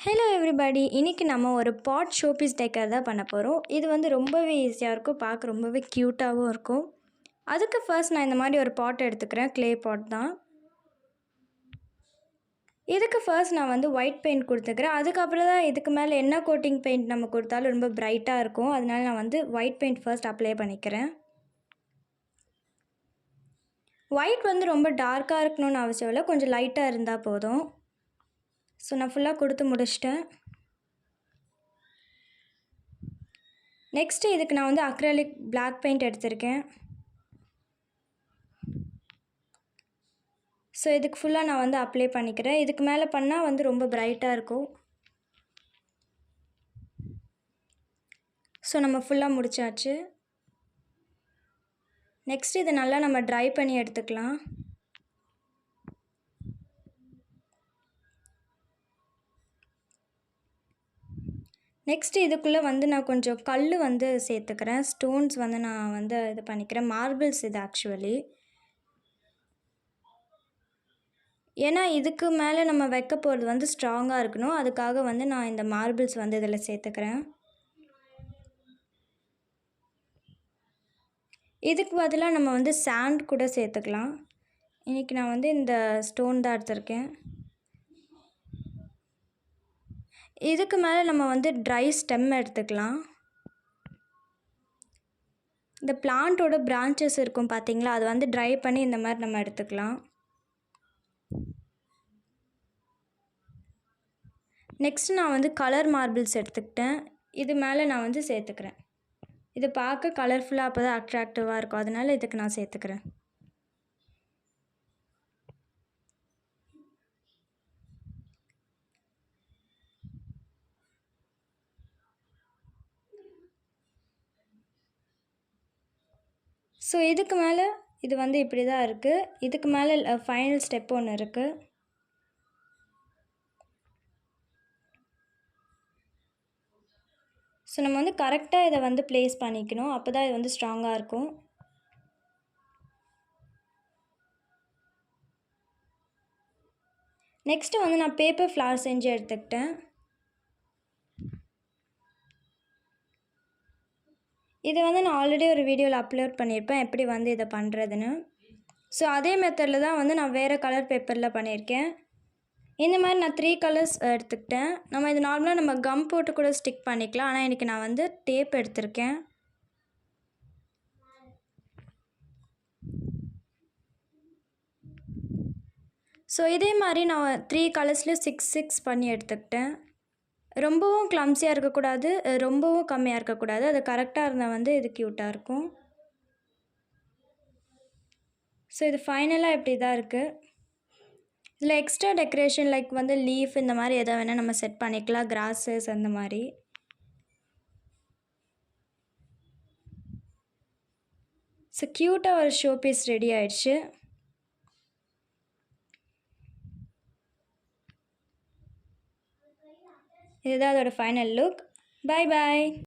Hello everybody, இன்றைக்கி நம்ம ஒரு பாட் ஷோபீஸ் டெக்கர் தான் பண்ண போகிறோம். இது வந்து ரொம்பவே ஈஸியாக இருக்கும், பார்க்க ரொம்பவே க்யூட்டாகவும் இருக்கும். அதுக்கு ஃபர்ஸ்ட் நான் இந்த மாதிரி ஒரு பாட் எடுத்துக்கிறேன், க்ளே பாட் தான். இதுக்கு ஃபர்ஸ்ட் நான் வந்து ஒயிட் பெயிண்ட் கொடுத்துக்கிறேன். அதுக்கப்புறம் தான் இதுக்கு மேலே என்ன கோட்டிங் பெயிண்ட் நம்ம கொடுத்தாலும் ரொம்ப பிரைட்டாக இருக்கும். அதனால நான் வந்து ஒயிட் பெயிண்ட் ஃபர்ஸ்ட் அப்ளை பண்ணிக்கிறேன். ஒயிட் வந்து ரொம்ப டார்க்காக இருக்கணும்னு அவசியம் இல்லை, கொஞ்சம் லைட்டாக இருந்தால் போதும். ஸோ நான் ஃபுல்லாக கொடுத்து முடிச்சிட்டேன். நெக்ஸ்ட்டு இதுக்கு நான் வந்து அக்ரலிக் பிளாக் பெயிண்ட் எடுத்திருக்கேன். ஸோ இதுக்கு ஃபுல்லாக நான் வந்து அப்ளை பண்ணிக்கிறேன். இதுக்கு மேலே பண்ணால் வந்து ரொம்ப பிரைட்டாக இருக்கும். ஸோ நம்ம ஃபுல்லாக முடிச்சாச்சு. நெக்ஸ்ட் இதை நல்லா நம்ம ட்ரை பண்ணி எடுத்துக்கலாம். நெக்ஸ்ட்டு இதுக்குள்ளே வந்து நான் கொஞ்சம் கல் வந்து சேர்த்துக்கிறேன். ஸ்டோன்ஸ் வந்து நான் வந்து இது பண்ணிக்கிறேன். மார்பிள்ஸ் இது ஆக்சுவலி. ஏன்னா இதுக்கு மேலே நம்ம வைக்க போகிறது வந்து ஸ்ட்ராங்காக இருக்கணும். அதுக்காக வந்து நான் இந்த மார்பிள்ஸ் வந்து இதில் சேர்த்துக்கிறேன். இதுக்கு பதிலாக நம்ம வந்து சாண்ட் கூட சேர்த்துக்கலாம். இன்றைக்கி நான் வந்து இந்த ஸ்டோன் தான் எடுத்திருக்கேன். இதுக்கு மேலே நம்ம வந்து ட்ரை ஸ்டெம் எடுத்துக்கலாம். இந்த பிளான்ட்டோட பிரான்ச்சஸ் இருக்கும் பார்த்தீங்களா, அது வந்து ட்ரை பண்ணி இந்த மாதிரி நம்ம எடுத்துக்கலாம். நெக்ஸ்ட் நான் வந்து கலர் மார்பிள்ஸ் எடுத்துக்கிட்டேன். இது மேலே நான் வந்து சேர்த்துக்கிறேன். இது பார்க்க கலர்ஃபுல்லாக அப்போ தான் அட்ராக்டிவாக இருக்கும், அதனால் இதுக்கு நான் சேர்த்துக்கிறேன். ஸோ இதுக்கு மேலே இது வந்து இப்படி தான் இருக்குது. இதுக்கு மேலே ஃபைனல் ஸ்டெப் ஒன்று இருக்குது. ஸோ நம்ம வந்து கரெக்டாக இதை வந்து ப்ளேஸ் பண்ணிக்கணும், அப்போ தான் இது வந்து ஸ்ட்ராங்காக இருக்கும். நெக்ஸ்ட்டு வந்து நான் பேப்பர் ஃப்ளவர் செஞ்சு எடுத்துக்கிட்டேன். இதை வந்து நான் ஆல்ரெடி ஒரு வீடியோவில் அப்லோட் பண்ணியிருப்பேன் எப்படி வந்து இதை பண்ணுறதுன்னு. ஸோ அதே மெத்தடில் தான் வந்து நான் வேறு கலர் பேப்பரில் பண்ணியிருக்கேன். இந்த மாதிரி நான் 3 கலர்ஸ் எடுத்துக்கிட்டேன். நம்ம இது நார்மலாக நம்ம கம் போட்டு கூட ஸ்டிக் பண்ணிக்கலாம், ஆனால் இன்றைக்கி நான் வந்து டேப் எடுத்திருக்கேன். ஸோ இதே மாதிரி நான் 3 கலர்ஸ்லேயும் 6 பண்ணி எடுத்துக்கிட்டேன். ரொம்பவும் கிளம்ஸியாக இருக்கக்கூடாது, ரொம்பவும் கம்மியாக இருக்கக்கூடாது. அது கரெக்டாக இருந்தால் வந்து இது க்யூட்டாக இருக்கும். ஸோ இது ஃபைனலாக இப்படி தான் இருக்குது. இதில் எக்ஸ்ட்ரா டெக்கரேஷன் லைக் வந்து லீஃப் இந்த மாதிரி எதை வேணால் நம்ம செட் பண்ணிக்கலாம், கிராஸஸ் அந்த மாதிரி. ஸோ க்யூட்டாக ஒரு ஷோ பீஸ் ரெடி ஆயிடுச்சு. இதுதான் அதோட ஃபைனல் லுக். Bye bye.